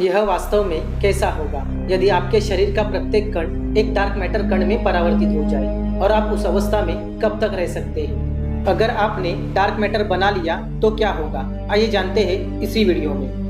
यह वास्तव में कैसा होगा यदि आपके शरीर का प्रत्येक कण एक डार्क मैटर कण में परावर्तित हो जाए, और आप उस अवस्था में कब तक रह सकते हैं। अगर आपने डार्क मैटर बना लिया तो क्या होगा, आइए जानते हैं इसी वीडियो में।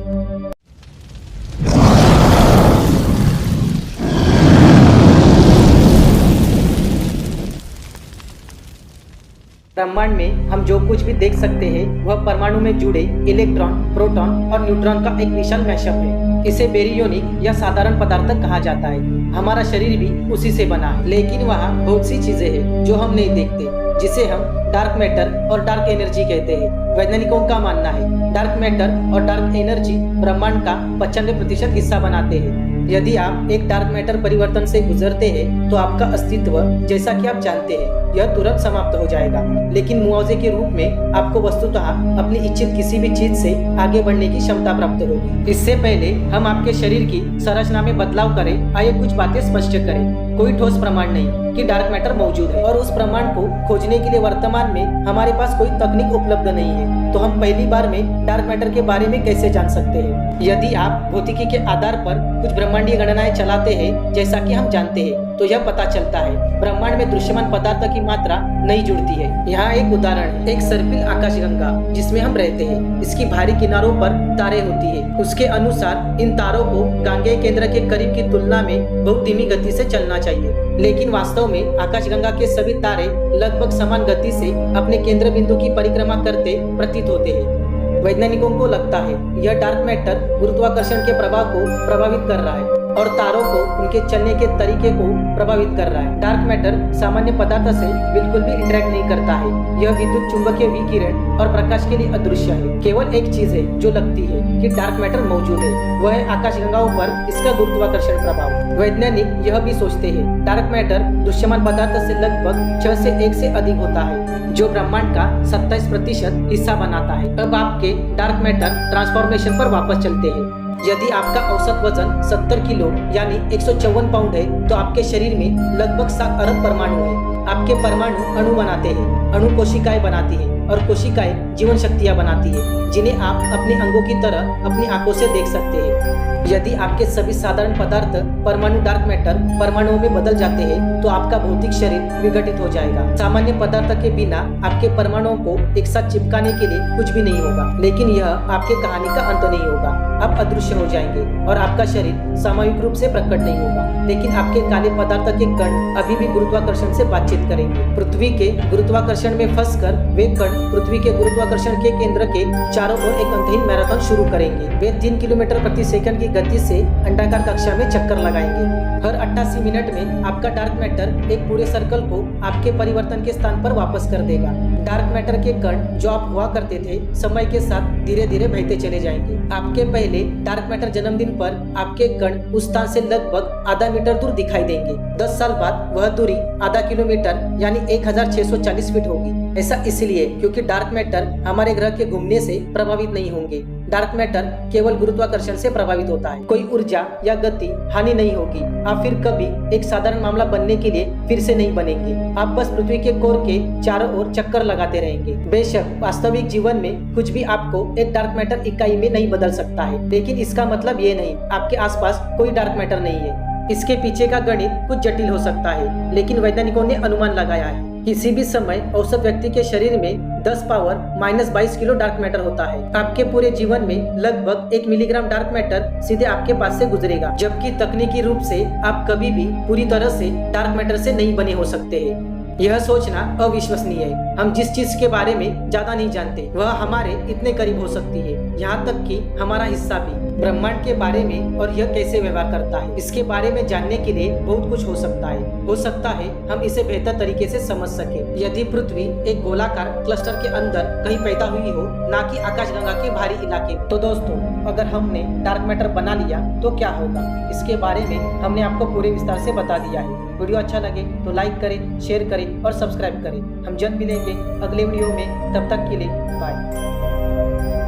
ब्रह्मांड में हम जो कुछ भी देख सकते हैं वह परमाणु में जुड़े इलेक्ट्रॉन, प्रोटॉन और न्यूट्रॉन का एक विशाल मैशअप है। इसे बेरियोनिक या साधारण पदार्थ कहा जाता है। हमारा शरीर भी उसी से बना है, लेकिन वहाँ बहुत सी चीजें हैं जो हम नहीं देखते, जिसे हम डार्क मैटर और डार्क एनर्जी कहते हैं। वैज्ञानिकों का मानना है डार्क मैटर और डार्क एनर्जी ब्रह्मांड का 95% हिस्सा बनाते हैं। यदि आप एक डार्क मैटर परिवर्तन से गुजरते हैं तो आपका अस्तित्व, जैसा कि आप जानते हैं, यह तुरंत समाप्त हो जाएगा, लेकिन मुआवजे के रूप में आपको वस्तुतः अपनी इच्छित किसी भी चीज से आगे बढ़ने की क्षमता प्राप्त होगी। इससे पहले हम आपके शरीर की संरचना में बदलाव करें, आइए कुछ बातें स्पष्ट करें। कोई ठोस प्रमाण नहीं कि डार्क मैटर मौजूद है, और उस प्रमाण को खोजने के लिए वर्तमान में हमारे पास कोई तकनीक उपलब्ध नहीं है। तो हम पहली बार में डार्क मैटर के बारे में कैसे जान सकते हैं? यदि आप भौतिकी के आधार पर कुछ ब्रह्मांडीय गणनाएं चलाते हैं, जैसा कि हम जानते हैं, तो यह पता चलता है ब्रह्मांड में दृश्यमान पदार्थ की मात्रा नहीं जुड़ती है। यहाँ एक उदाहरण है, एक सर्पिल आकाशगंगा जिसमें हम रहते हैं। इसकी भारी किनारों पर तारे होती है। उसके अनुसार इन तारों को गांगेय केंद्र के करीब की तुलना में बहुत धीमी गति से चलना चाहिए, लेकिन वास्तव में आकाशगंगा के सभी तारे लगभग समान गति से अपने केंद्र बिंदु की परिक्रमा करते प्रतीत होते हैं। वैज्ञानिकों को लगता है यह डार्क मैटर गुरुत्वाकर्षण के प्रभाव को प्रभावित कर रहा है और तारों को उनके चलने के तरीके को प्रभावित कर रहा है। डार्क मैटर सामान्य पदार्थ से बिल्कुल भी इंटरेक्ट नहीं करता है। यह विद्युत चुंबकीय विकिरण और प्रकाश के लिए अदृश्य है। केवल एक चीज है जो लगती है कि डार्क मैटर मौजूद है, वह है आकाशगंगाओं पर इसका गुरुत्वाकर्षण प्रभाव। वैज्ञानिक यह भी सोचते हैं डार्क मैटर दृश्यमान पदार्थ से लगभग 6 से 1 से अधिक होता है, जो ब्रह्मांड का 27% हिस्सा बनाता है। अब आपके डार्क मैटर ट्रांसफॉर्मेशन पर वापस चलते हैं। यदि आपका औसत वजन 70 किलो यानी 154 पाउंड है, तो आपके शरीर में लगभग 7 अरब परमाणु है। आपके परमाणु अणु बनाते हैं, अणु कोशिकाएं बनाती है, और कोशिकाएं जीवन शक्तियां बनाती है, जिन्हें आप अपने अंगों की तरह अपनी आंखों से देख सकते हैं। यदि आपके सभी साधारण पदार्थ परमाणु डार्क मैटर परमाणुओं में बदल जाते हैं, तो आपका भौतिक शरीर विघटित हो जाएगा। सामान्य पदार्थ के बिना आपके परमाणुओं को एक साथ चिपकाने के लिए कुछ भी नहीं होगा, लेकिन यह आपके कहानी का अंत नहीं होगा। आप अदृश्य हो जाएंगे और आपका शरीर सामूहिक रूप से प्रकट नहीं होगा, लेकिन आपके काले पदार्थ के कण अभी भी गुरुत्वाकर्षण से बातचीत करेंगे। पृथ्वी के गुरुत्वाकर्षण में फंसकर वे कण पृथ्वी के गुरुत्वाकर्षण के केंद्र के चारों ओर एक अंतहीन मैराथन शुरू करेंगे। वे 3 किलोमीटर प्रति सेकंड की गति से अंडाकार कक्षा में चक्कर लगाएंगे। हर 88 मिनट में आपका डार्क मैटर एक पूरे सर्कल को आपके परिवर्तन के स्थान पर वापस कर देगा। डार्क मैटर के कण जो आप हुआ करते थे, समय के साथ धीरे धीरे बहते चले जाएंगे। आपके पहले डार्क मैटर जन्मदिन पर आपके कण उस स्थान से लगभग आधा मीटर दूर दिखाई देंगे। 10 साल बाद वह दूरी आधा किलोमीटर यानी 1640 फीट होगी। ऐसा इसलिए क्योंकि डार्क मैटर हमारे ग्रह के घूमने से प्रभावित नहीं होंगे। डार्क मैटर केवल गुरुत्वाकर्षण से प्रभावित होता है। कोई ऊर्जा या गति हानि नहीं होगी। आप फिर कभी एक साधारण मामला बनने के लिए फिर से नहीं बनेंगे। आप बस पृथ्वी के कोर के चारों ओर चक्कर लगाते रहेंगे। बेशक वास्तविक जीवन में कुछ भी आपको एक डार्क मैटर इकाई में नहीं बदल सकता है, लेकिन इसका मतलब ये नहीं आपके आसपास कोई डार्क मैटर नहीं है। इसके पीछे का गणित कुछ जटिल हो सकता है, लेकिन वैज्ञानिकों ने अनुमान लगाया है। किसी भी समय औसत व्यक्ति के शरीर में 10⁻−22 किलो डार्क मैटर होता है। आपके पूरे जीवन में लगभग 1 मिलीग्राम डार्क मैटर सीधे आपके पास से गुजरेगा, जबकि तकनीकी रूप से आप कभी भी पूरी तरह से डार्क मैटर से नहीं बने हो सकते हैं। यह सोचना अविश्वसनीय है। हम जिस चीज के बारे में ज्यादा नहीं जानते वह हमारे इतने करीब हो सकती है, यहाँ तक कि हमारा हिस्सा भी। ब्रह्मांड के बारे में और यह कैसे व्यवहार करता है, इसके बारे में जानने के लिए बहुत कुछ हो सकता है। हो सकता है हम इसे बेहतर तरीके से समझ सके यदि पृथ्वी एक गोलाकार क्लस्टर के अंदर कहीं पैदा हुई हो, ना कि आकाशगंगा के भारी इलाके। तो दोस्तों, अगर हमने डार्क मैटर बना लिया तो क्या होगा, इसके बारे में हमने आपको पूरे विस्तार से बता दिया है। वीडियो अच्छा लगे तो लाइक करें, शेयर करें और सब्सक्राइब करें। हम जल्द मिलेंगे अगले वीडियो में, तब तक के लिए बाय।